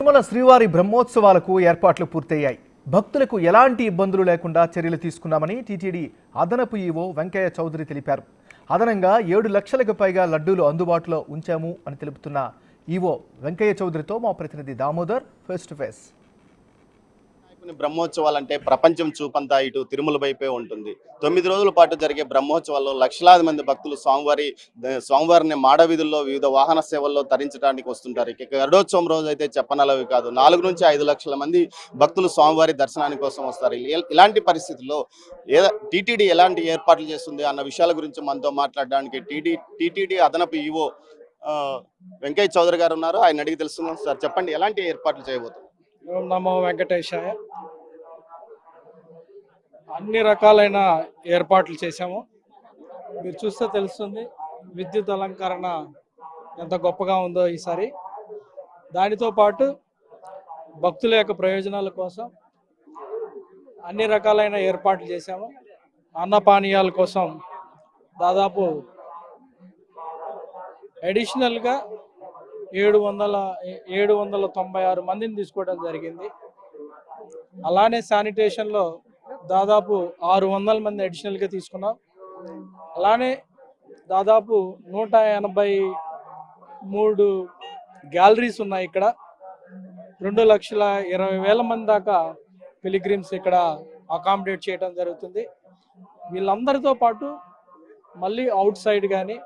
తిరుమల శ్రీవారి బ్రహ్మోత్సవాలకు ఏర్పాట్లు పూర్తయ్యాయి. భక్తులకు ఎలాంటి ఇబ్బందులు లేకుండా చర్యలు తీసుకున్నామని టీటీడీ అదనపు ఈవో వెంకయ్య చౌదరి తెలిపారు. అదనంగా 7 లక్షలకు పైగా లడ్డూలు అందుబాటులో ఉంచాము అని తెలుపుతున్న ఈవో వెంకయ్య చౌదరితో మా ప్రతినిధి దామోదర్ ఫేస్ టు ఫేస్. బ్రహ్మోత్సవాలంటే ప్రపంచం చూపంతా ఇటు తిరుమల వైపే ఉంటుంది. 9 రోజుల పాటు జరిగే బ్రహ్మోత్సవాల్లో లక్షలాది మంది భక్తులు స్వామివారిని మాడవీధుల్లో వివిధ వాహన సేవల్లో తరించడానికి వస్తుంటారు. ఇక గరుడోత్సవం రోజు అయితే చెప్పనలవి కాదు, 4 నుంచి 5 లక్షల మంది భక్తులు స్వామివారి దర్శనానికి కోసం వస్తారు. ఇలాంటి పరిస్థితుల్లో టీటీడీ ఎలాంటి ఏర్పాట్లు చేస్తుంది అన్న విషయాల గురించి మనతో మాట్లాడడానికి టీటీడీ అదనపు ఈవో వెంకయ్య చౌదరి గారు ఉన్నారు. ఆయన అడిగి తెలుస్తున్నాం. సార్ చెప్పండి, ఎలాంటి ఏర్పాట్లు చేయబోతున్నారు? ఓం నమో వెంకటేశాయ. అన్ని రకాలైన ఏర్పాట్లు చేశాము. మీరు చూస్తే తెలుస్తుంది విద్యుత్ అలంకరణ ఎంత గొప్పగా ఉందో ఈసారి. దానితో పాటు భక్తుల యొక్క ప్రయోజనాల కోసం అన్ని రకాలైన ఏర్పాట్లు చేశాము. అన్నపానీయాల కోసం దాదాపు అడిషనల్గా 796 మందిని తీసుకోవడం జరిగింది. అలానే శానిటేషన్లో దాదాపు 600 మంది అడిషనల్గా తీసుకున్నాం. అలానే దాదాపు 183 గ్యాలరీస్ ఉన్నాయి. ఇక్కడ 2,20,000 మంది దాకా పిలిగ్రిమ్స్ ఇక్కడ అకామిడేట్ చేయడం జరుగుతుంది. వీళ్ళందరితో పాటు మళ్ళీ అవుట్ సైడ్ కానీ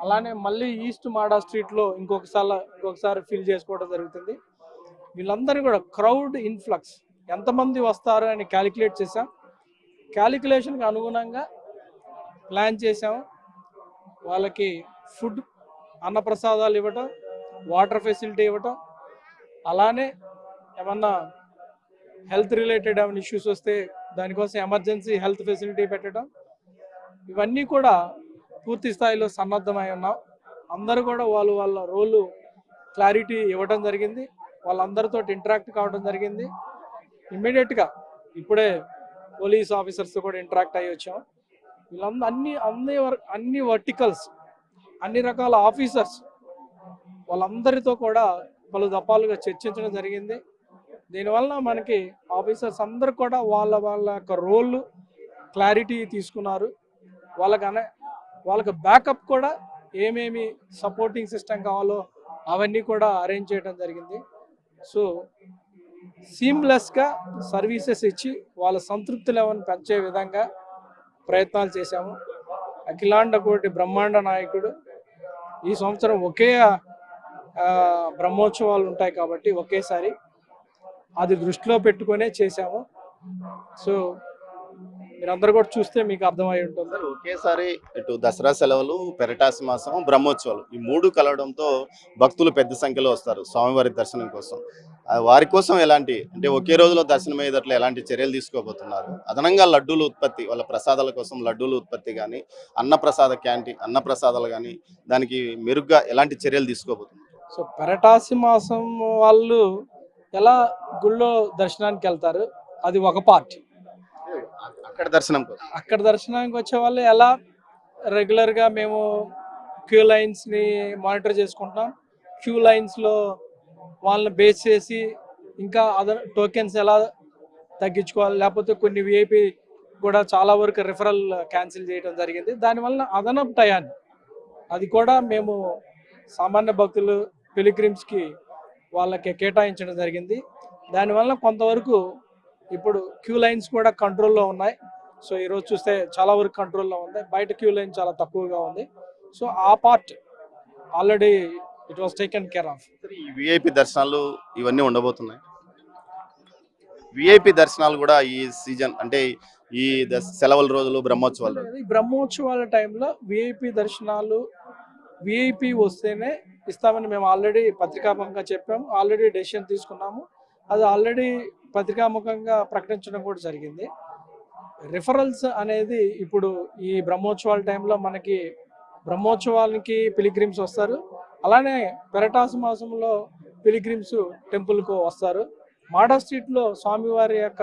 అలానే మళ్ళీ ఈస్ట్ మాడా స్ట్రీట్లో ఇంకొకసారి ఫిల్ చేసుకోవడం జరుగుతుంది. వీళ్ళందరూ కూడా క్రౌడ్ ఇన్ఫ్లక్స్ ఎంతమంది వస్తారు అని క్యాలిక్యులేట్ చేసాం. క్యాలిక్యులేషన్కి అనుగుణంగా ప్లాన్ చేసాము. వాళ్ళకి ఫుడ్ అన్నప్రసాదాలు ఇవ్వటం, వాటర్ ఫెసిలిటీ ఇవ్వటం, అలానే ఏమన్నా హెల్త్ రిలేటెడ్ ఏమైనా ఇష్యూస్ వస్తే దానికోసం ఎమర్జెన్సీ హెల్త్ ఫెసిలిటీ పెట్టడం, ఇవన్నీ కూడా పూర్తి స్థాయిలో సన్నద్ధమై ఉన్నాం. అందరూ కూడా వాళ్ళ రోలు క్లారిటీ ఇవ్వడం జరిగింది. వాళ్ళందరితో ఇంటరాక్ట్ కావడం జరిగింది. ఇమ్మీడియట్గా ఇప్పుడే పోలీస్ ఆఫీసర్స్ కూడా ఇంటరాక్ట్ అయ్యి వచ్చాం. వీళ్ళందరూ అన్ని వర్టికల్స్, అన్ని రకాల ఆఫీసర్స్ వాళ్ళందరితో కూడా పలు దఫాలుగా చర్చించడం జరిగింది. దీనివల్ల మనకి ఆఫీసర్స్ అందరూ కూడా వాళ్ళ యొక్క రోల్ క్లారిటీ తీసుకున్నారు. వాళ్ళకి బ్యాకప్ కూడా ఏమేమి సపోర్టింగ్ సిస్టమ్ కావాలో అవన్నీ కూడా అరేంజ్ చేయడం జరిగింది. సో సీమ్లెస్గా సర్వీసెస్ ఇచ్చి వాళ్ళ సంతృప్తి లెవెల్ని పెంచే విధంగా ప్రయత్నాలు చేశాము. అఖిలాండ కోటి బ్రహ్మాండ నాయకుడు ఈ సంవత్సరం ఒకే బ్రహ్మోత్సవాలు ఉంటాయి కాబట్టి ఒకేసారి అది దృష్టిలో పెట్టుకునే చేశాము. సో మీరందరూ కూడా చూస్తే మీకు అర్థమై ఉంటుంది. ఒకేసారి ఇటు దసరా సెలవులు, పెరటాసి మాసం, బ్రహ్మోత్సవాలు ఈ 3 కలవడంతో భక్తులు పెద్ద సంఖ్యలో వస్తారు స్వామివారి దర్శనం కోసం. వారి కోసం ఎలాంటి అంటే ఒకే రోజులో దర్శనం అయ్యేటట్లు ఎలాంటి చర్యలు తీసుకోబోతున్నారు? అదనంగా లడ్డూలు ఉత్పత్తి, వాళ్ళ ప్రసాదాల కోసం లడ్డూలు ఉత్పత్తి కానీ, అన్నప్రసాదాలు కానీ దానికి మెరుగ్గా ఎలాంటి చర్యలు తీసుకోబోతున్నారు? సో పెరటాసి మాసం వాళ్ళు ఎలా గుళ్ళో దర్శనానికి వెళ్తారు, అది ఒక పార్ట్. అక్కడ దర్శనానికి వచ్చే వాళ్ళు ఎలా రెగ్యులర్గా మేము క్యూ లైన్స్ని మానిటర్ చేసుకుంటాం. క్యూ లైన్స్లో వాళ్ళని బేస్ చేసి ఇంకా అదర్ టోకెన్స్ ఎలా తగ్గించుకోవాలి, లేకపోతే కొన్ని విఐపి కూడా చాలా వరకు రిఫరల్ క్యాన్సిల్ చేయడం జరిగింది. దానివల్ల అదనపు టయాన్ని అది కూడా మేము సామాన్య భక్తులు పిలిగ్రిమ్స్కి వాళ్ళకి కేటాయించడం జరిగింది. దానివల్ల కొంతవరకు ఇప్పుడు క్యూ లైన్స్ కూడా కంట్రోల్లో ఉన్నాయి. సో ఈరోజు చూస్తే చాలా వరకు కంట్రోల్లో ఉంది. బయట క్యూ లైన్ చాలా తక్కువగా ఉంది. సో ఆ part already it was taken care of. ఈ విఐపి దర్శనాలు ఇవన్నీ ఉండబోతున్నాయి. విఐపి దర్శనాలు కూడా ఈ సీజన్ అంటే ఈ సెలవుల రోజులు, బ్రహ్మోత్సవాల టైంలో విఐపి దర్శనాలు విఐపి వస్తేనే ఇస్తామని మేము ఆల్రెడీ పత్రికాముఖంగా చెప్పాము. ఆల్రెడీ డెసిషన్ తీసుకున్నాము. అది ఆల్రెడీ పత్రికాముఖంగా ప్రకటించడం కూడా జరిగింది. రిఫరల్స్ అనేది ఇప్పుడు ఈ బ్రహ్మోత్సవాల టైంలో మనకి బ్రహ్మోత్సవాలకి పిలిగ్రిమ్స్ వస్తారు. అలానే పెరటాసి మాసంలో పిలిగ్రిమ్స్ టెంపుల్కు వస్తారు. మాడా స్ట్రీట్లో స్వామివారి యొక్క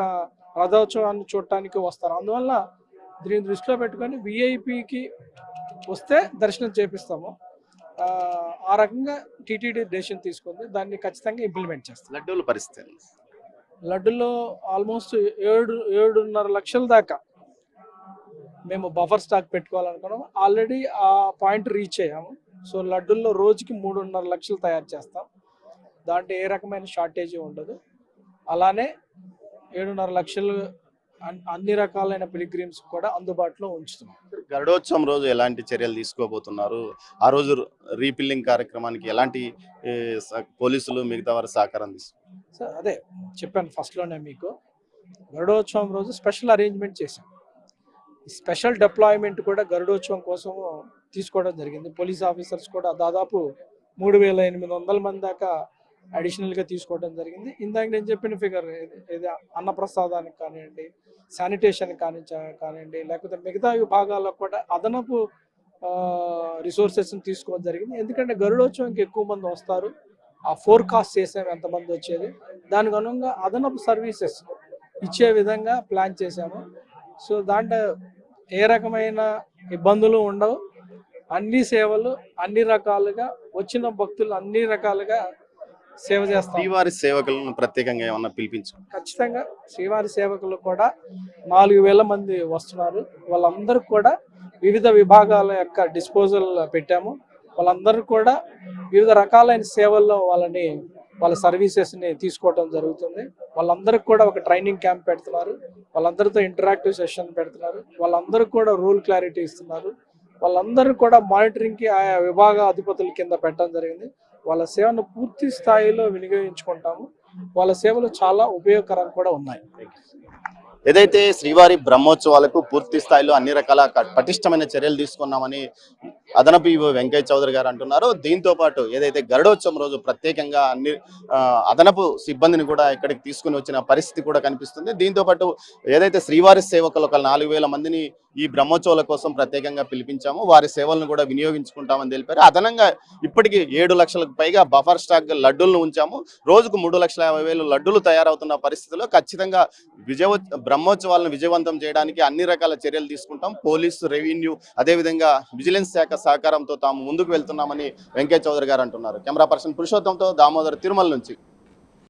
రథోత్సవాన్ని చూడటానికి వస్తారు. అందువల్ల దీన్ని దృష్టిలో పెట్టుకొని విఐపికి వస్తే దర్శనం చేపిస్తాము. ఆ రకంగా టీటీడీ డెసిషన్ తీసుకుంది, దాన్ని ఖచ్చితంగా ఇంప్లిమెంట్ చేస్తాం. లడ్డూల పరిస్థితి ఏంది? లడ్డుల్లో ఆల్మోస్ట్ 7.5 లక్షల దాకా మేము బఫర్ స్టాక్ పెట్టుకోవాలనుకున్నాం. ఆల్రెడీ ఆ పాయింట్ రీచ్ అయ్యాము. సో లడ్డుల్లో రోజుకి 3.5 లక్షలు తయారు చేస్తాం. దాంట్లో ఏ రకమైన షార్టేజ్ ఉండదు. అలానే 7.5 లక్షలు అన్ని రకాలైన పిలిగ్రిమ్స్ కూడా అందుబాటులో ఉంచుతున్నాం. గరుడోత్సవం రోజు ఎలాంటి చర్యలు తీసుకోబోతున్నారు? ఆ రోజు రీఫిల్లింగ్ కార్యక్రమానికి ఎలాంటి పోలీసులు మిగతా వారి సహకారం తీసుకున్నారు? సార్ అదే చెప్పాను ఫస్ట్లోనే మీకు, గరుడోత్సవం రోజు స్పెషల్ అరేంజ్మెంట్ చేశాం. ఈ స్పెషల్ డిప్లాయ్మెంట్ కూడా గరుడోత్సవం కోసం తీసుకోవడం జరిగింది. పోలీస్ ఆఫీసర్స్ కూడా దాదాపు 3,800 మంది దాకా అడిషనల్గా తీసుకోవడం జరిగింది. ఇందాక నేను చెప్పిన ఫిగర్ ఇది అన్నప్రసాదానికి కానివ్వండి, శానిటేషన్ కానివ్వండి, లేకపోతే మిగతా విభాగాల్లో కూడా అదనపు రిసోర్సెస్ని తీసుకోవడం జరిగింది. ఎందుకంటే గరుడోత్సవంకి ఎక్కువ మంది వస్తారు, ఆ ఫోర్కాస్ట్ చేసాము ఎంతమంది వచ్చేది, దానికి అనుగుణంగా అదనపు సర్వీసెస్ ఇచ్చే విధంగా ప్లాన్ చేశాము. సో దాంట్లో ఏ రకమైన ఇబ్బందులు ఉండవు. అన్ని సేవలు అన్ని రకాలుగా వచ్చిన భక్తులు అన్ని రకాలుగా సేవ చేస్తాం. శ్రీవారి సేవకులను ప్రత్యేకంగా ఏమన్నా పిలిపించు? ఖచ్చితంగా శ్రీవారి సేవకులు కూడా 4,000 మంది వస్తున్నారు. వాళ్ళందరూ కూడా వివిధ విభాగాల యొక్క డిస్పోజల్ పెట్టాము. వాళ్ళందరూ కూడా వివిధ రకాలైన సేవల్లో వాళ్ళ సర్వీసెస్ని తీసుకోవడం జరుగుతుంది. వాళ్ళందరికీ కూడా ఒక ట్రైనింగ్ క్యాంప్ పెడుతున్నారు. వాళ్ళందరితో ఇంటరాక్టివ్ సెషన్ పెడుతున్నారు. వాళ్ళందరూ కూడా రూల్ క్లారిటీ ఇస్తున్నారు. వాళ్ళందరూ కూడా మానిటరింగ్కి ఆయా విభాగ అధిపతుల కింద పెట్టడం జరిగింది. వాళ్ళ సేవను పూర్తి స్థాయిలో వినియోగించుకుంటాము. వాళ్ళ సేవలు చాలా ఉపయోగకరంగా కూడా ఉన్నాయి. ఏదైతే శ్రీవారి బ్రహ్మోత్సవాలకు పూర్తి స్థాయిలో అన్ని రకాల పటిష్టమైన చర్యలు తీసుకున్నామని అదనపు ఈవో వెంకయ్య చౌదరి గారు అంటున్నారు. దీంతో పాటు ఏదైతే గరుడోత్సవం రోజు ప్రత్యేకంగా అన్ని అదనపు సిబ్బందిని కూడా ఇక్కడికి తీసుకుని వచ్చిన పరిస్థితి కూడా కనిపిస్తుంది. దీంతో పాటు ఏదైతే శ్రీవారి సేవకులు ఒక 4,000 మందిని ఈ బ్రహ్మోత్సవాల కోసం ప్రత్యేకంగా పిలిపించాము, వారి సేవలను కూడా వినియోగించుకుంటామని తెలిపారు. అదనంగా ఇప్పటికీ 7 లక్షలకు పైగా బఫర్ స్టాక్ లడ్డూలను ఉంచాము. రోజుకు 3,50,000 లడ్డూలు తయారవుతున్న పరిస్థితుల్లో ఖచ్చితంగా బ్రహ్మోత్సవాలను విజయవంతం చేయడానికి అన్ని రకాల చర్యలు తీసుకుంటాం. పోలీసు, రెవెన్యూ, అదేవిధంగా విజిలెన్స్ శాఖ సహకారంతో తాము ముందుకు వెళ్తున్నామని వెంకయ్య చౌదరి గారు అంటున్నారు. కెమెరా పర్సన్ పురుషోత్తంతో దామోదర్, తిరుమల నుంచి.